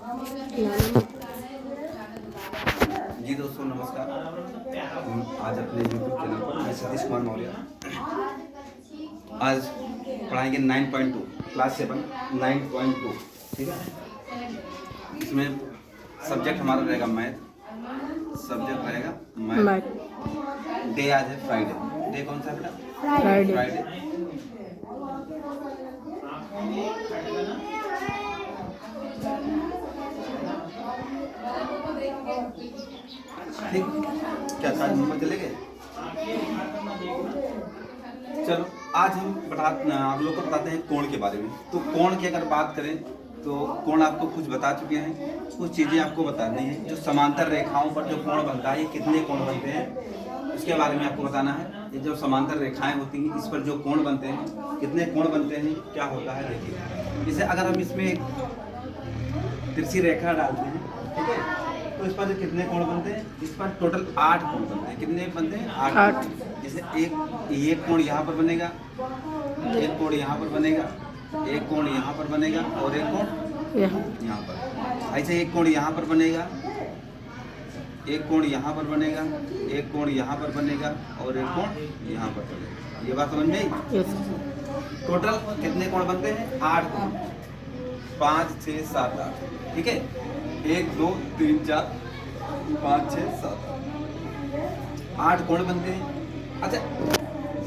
जी दोस्तों नमस्कार। आज अपने YouTube चैनल पर मैं सतीश कुमार मौर्य आज पढ़ाएंगे 9.2 क्लास 7 9.2। ठीक है, इसमें सब्जेक्ट हमारा रहेगा मैथ। सब्जेक्ट रहेगा मैथ। डे आज है फ्राइडे। डे कौन सा है बेटा? फ्राइडे। ठीक, क्या आज नंबर चले गए? चलो आज हम आप लोग को बताते हैं कोण के बारे में। तो कोण की अगर बात करें तो कोण आपको कुछ बता चुके हैं, कुछ चीज़ें आपको बतानी है। जो समांतर रेखाओं पर जो कोण बनता है, ये कितने कोण बनते हैं उसके बारे में आपको बताना है। ये जो समांतर रेखाएं होती हैं, इस पर जो कोण बनते हैं, कितने कोण बनते हैं, क्या होता है देखिए। जैसे अगर हम इसमें एक तिरछी रेखा डालते हैं, ठीक है, तो इस पर जो कितने कोण बनते हैं, इस पर टोटल 8 कोण बनते हैं। कितने बनते हैं? 8। जैसे एक कोण यहाँ पर बनेगा, एक कोण यहाँ पर बनेगा, एक कोण यहाँ पर बनेगा और एक कोण यहाँ पर। ऐसे एक कोण यहाँ पर बनेगा, एक कोण यहाँ पर बनेगा, एक कोण यहाँ पर बनेगा और एक कोण यहाँ पर बनेगा। ये बात समझ में आई? टोटल कितने कोण बनते हैं? 8 कोण। 5 6 7 8। ठीक है, 1 2 3 4 5 6 7 8 कोण बनते हैं। अच्छा,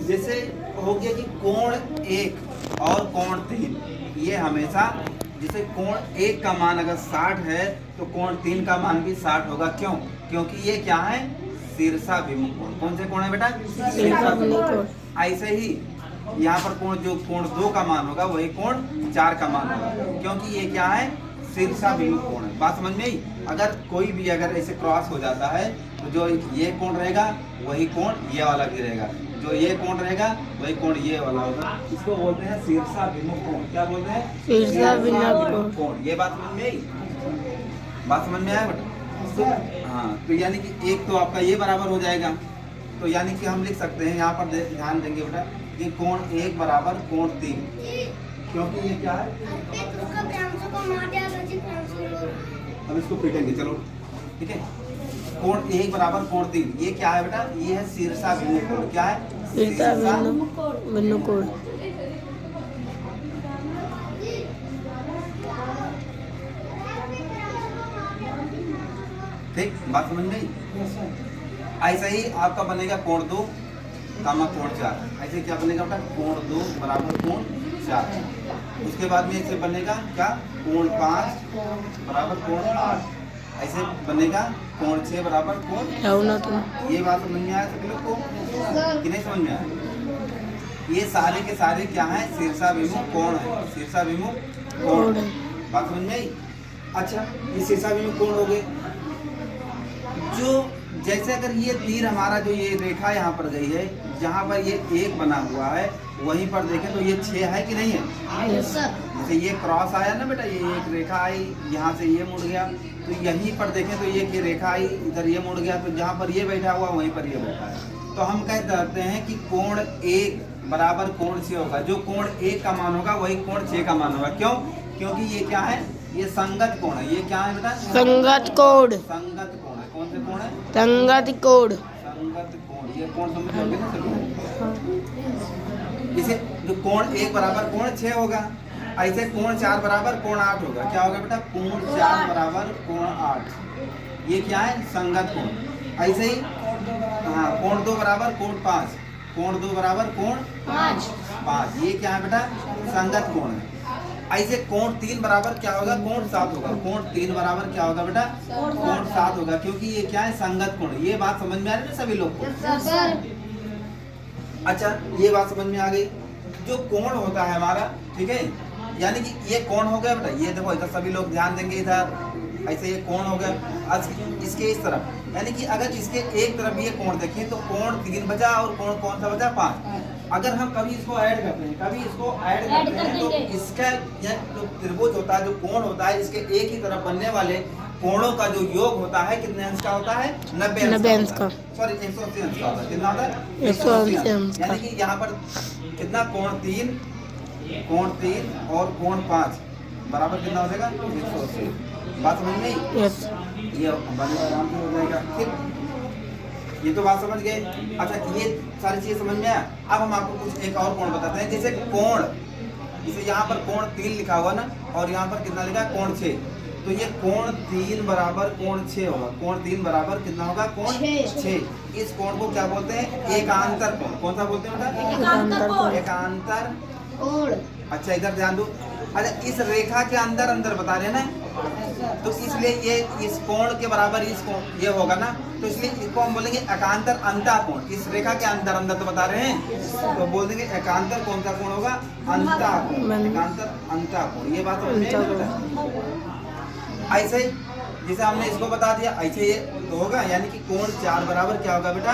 जैसे हो गया कि कोण 1 और कोण 3, ये हमेशा जैसे कोण 1 का मान अगर 60 है तो कोण 3 का मान भी 60 होगा। क्यों? क्योंकि ये क्या है? शीर्षाभिमुख कोण। कौन से कोण है बेटा? शीर्षाभिमुख कोण। ऐसे ही यहाँ पर कोण जो कोण 2 का मान होगा वही कोण 4 का मान होगा, क्योंकि ये क्या है? शीर्षाभिमुख कोण है। बात समझ में आई? अगर कोई भी अगर ऐसे क्रॉस हो जाता है तो जो ये कोण रहेगा वही कोण ये वाला भी रहेगा, जो ये कोण रहेगा वही कोण ये वाला होगा। इसको बोलते हैं शीर्षाभिमुख कोण। क्या बोलते हैं? शीर्षाभिमुख कोण। ये बात समझ में आई? बात समझ में आया बेटा? हाँ, तो यानी कि एक तो आपका ये बराबर हो जाएगा, तो यानी कि हम लिख सकते हैं यहाँ पर ध्यान देंगे बेटा कि कोण 1 बराबर कोण 3, क्योंकि ये क्या है? अब इसको पीटेंगे, चलो ठीक है। कोण 1 बराबर कोण 3, ये क्या है बेटा? ये है शीर्षाभिमुख कोण। क्या है? शीर्षाभिमुख कोण। ठीक, बात समझ गई? ऐसा ही आपका बनेगा कोण 2 कामा कोण 4। ऐसे क्या बनेगा बेटा? कोण 2 बराबर कोण 4। उसके बाद में ऐसे बनेगा क्या? कोण 5 बराबर कोण 8। ऐसे बनेगा कोण 6 बराबर कोण। ये बात समझ में आया सभी लोग को कि नहीं समझ में आया? ये सारे के सारे क्या है? शीर्षाभिमुख कोण है। शीर्षाभिमुख कोण। बात समझ में आई? अच्छा, ये शीर्षाभिमुख कोण हो गए। जो जैसे अगर ये तीर हमारा जो ये रेखा यहाँ पर गई है, जहाँ पर ये 1 बना हुआ है, वहीं पर देखें तो ये 6 है कि नहीं है? जैसे ये क्रॉस आया ना बेटा, ये एक रेखा आई, यहाँ से ये मुड़ गया, तो यहीं पर देखें तो ये रेखा आई, इधर ये मुड़ गया, तो जहाँ पर ये बैठा हुआ वहीं पर ये बैठा है। तो हम कहते हैं कि कोण 1 बराबर कोण 6 होगा। जो कोण 1 का मान होगा वही कोण 6 का मान होगा। क्यों? क्योंकि ये क्या है? ये संगत कोण है। ये क्या है बेटा? संगत कोण। संगत कोण है। कौन से कोण है? संगत कोण। संगत कोण। ये कोण समझोगे ना सभी? इसे जो कोण 1 बराबर कोण 6 होगा, ऐसे कोण 4 बराबर कोण 8 होगा। क्या होगा बेटा? कोण 4 बराबर कोण 8। ये क्या है? संगत कोण। ऐसे ही हाँ, कोण 2 बराबर कोण 5। कोण 2 बराबर कोण 5। ये क्या है बेटा? संगत कोण है। ऐसे कोण 3 बराबर क्या होगा? कोण 7 होगा। कोण 3 बराबर क्या होगा बेटा? कोण 7 होगा, क्योंकि ये क्या है? संगत कोण। ये बात समझ में आ रही है सभी लोग को? अच्छा, ये बात समझ में आ गई। जो कोण होता है हमारा, ठीक है, यानी कि ये कोण हो गया बेटा। ये देखो इधर सभी लोग ध्यान देंगे, इधर ऐसे ये कोण हो गया। इसके इस तरफ, यानी कि अगर इसके एक तरफ ये कोण देखें तो कोण 3 बचा और कोण कौन सा बचा? 5। अगर हम कभी इसको ऐड करते हैं, तो इसका जो त्रिभुज होता है, जो कोण होता है, इसके एक ही तरफ बनने वाले कोणों का जो योग होता है कितने अंश का होता है? 90 अंश का। सॉरी, 180 अंश का होता है। कितना होता है? 180 अंश। यानी कि यहाँ पर कितना? कोण 3 और कोण 5 बराबर कितना हो जाएगा? 180। बात समझ में आई? यस। ये हमारे आराम से हो जाएगा। फिर ये तो बात समझ गए। अच्छा, ये सारी चीजें समझ में आया। अब हम आपको कुछ एक और कोण बताते हैं। जैसे कोण, जैसे यहाँ पर कोण 3 लिखा हुआ ना, और यहाँ पर कितना लिखा है? कोण 6। तो ये कोण 3 बराबर कोण 6 होगा। कोण 3 बराबर कितना होगा? कोण 6। इस कोण को क्या बोलते हैं? एकांतर कोण। कौन सा बोलते हैं बेटा? एकांतर कोण। अच्छा, इधर ध्यान दो। अच्छा, इस रेखा के अंदर अंदर बता रहे हैं ना, तो इसलिए ये इस कोण के बराबर इस कोण ये होगा ना, तो इसलिए इसको हम बोलेंगे एकांतर अंतः कोण। इस रेखा के अंदर अंदर तो बता रहे हैं, तो बोल देंगे एकांतर कौन सा कोण होगा? अंतः कोण। एकांतर अंतः कोण। ये बात समझ में आई बेटा? ऐसे ही जैसे हमने इसको बता दिया, ऐसे ये तो होगा, यानी कि कोण 4 बराबर क्या होगा बेटा?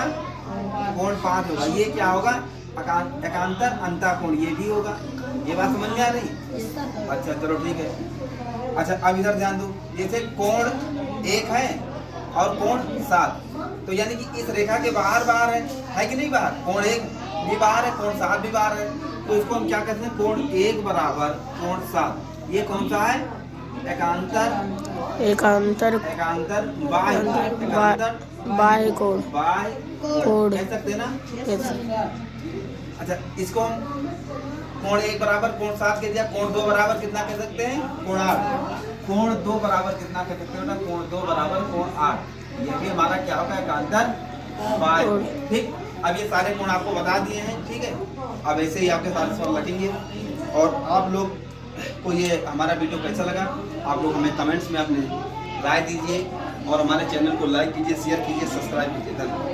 कोण 5 होगा। ये क्या होगा? एकांतर अंतः कोण। ये भी होगा। ये बात समझ में आ रही? अच्छा चलो ठीक है। अच्छा, अब इधर ध्यान दो। जैसे कोण 1 है और कोण 7, तो यानी कि इस रेखा के बाहर बाहर है कि नहीं? बाहर कोण 1 भी बाहर है, कोण 7 भी बाहर है, तो इसको हम क्या कहते हैं? कोण 1 बराबर कोण 7। ये कौन सा है? एकांतर बाह्य कोण। कह सकते हैं ना? अच्छा, इसको हम कोण 1 बराबर कोण 7 कह दिया। कोण 2 बराबर कितना कह सकते हैं? कोण 8। कोण 2 बराबर कितना कह सकते हैं? कोण 2 बराबर कोण 8। ये भी हमारा क्या होगा? एकांतर बाह्य। ठीक। अब ये सारे कोण आपको बता दिए हैं, ठीक है। अब ऐसे ही आपके सारे सवाल लगेंगे। और आप लोग को ये हमारा वीडियो कैसा लगा, आप लोग हमें कमेंट्स में अपनी राय दीजिए, और हमारे चैनल को लाइक कीजिए, शेयर कीजिए, सब्सक्राइब कीजिए। धन्यवाद।